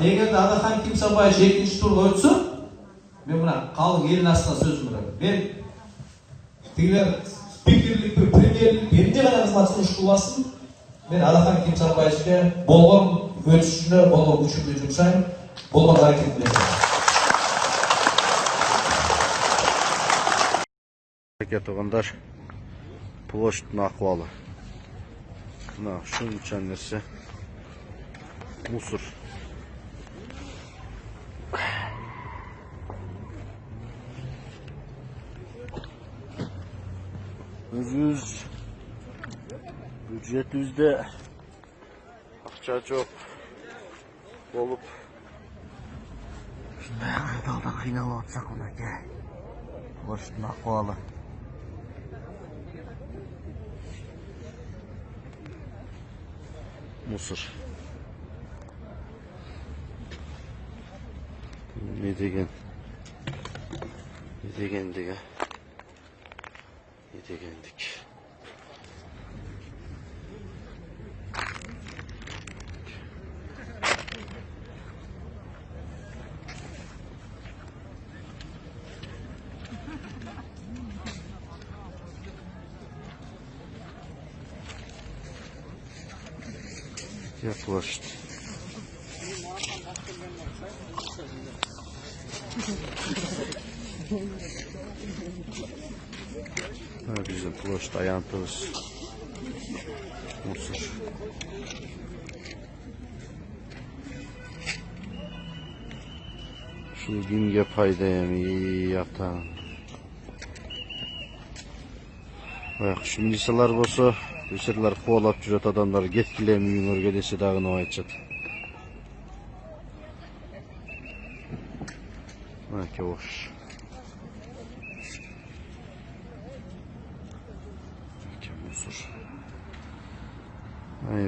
эгерде Адахан Кимсанбаевич экинчи турга өтсө, мен мына калың элдин астына сөзүм бар. Мен тигилер спикерлик, премьерлик эмне гана кызмат сунуштууласын, мен Адахан Кимсанбаевичке болгон өтүшүнө болгон күчүмдү жумшайм, болгон аракетимди жасайм. Туугандар, площадьтын акыбалы. Мына ушунча нерсе. Мусор. Өзүбүз бюджетибизде акча жок болуп, ушундай кырдаалда кыйналып атсак мынакей. Площадьтын акыбалы. Мусор. Не дегендик. Я площадь. Биздин площадь аянтыбыз. Мусор. Ушул кимге пайда эми атаң. Ушул милициялар болсо, милициялар кубалап жүрөт адамдар, кеткиле үйүңөргө десе дагы нема айтышат. Мынакей ош. Мусор. Vay.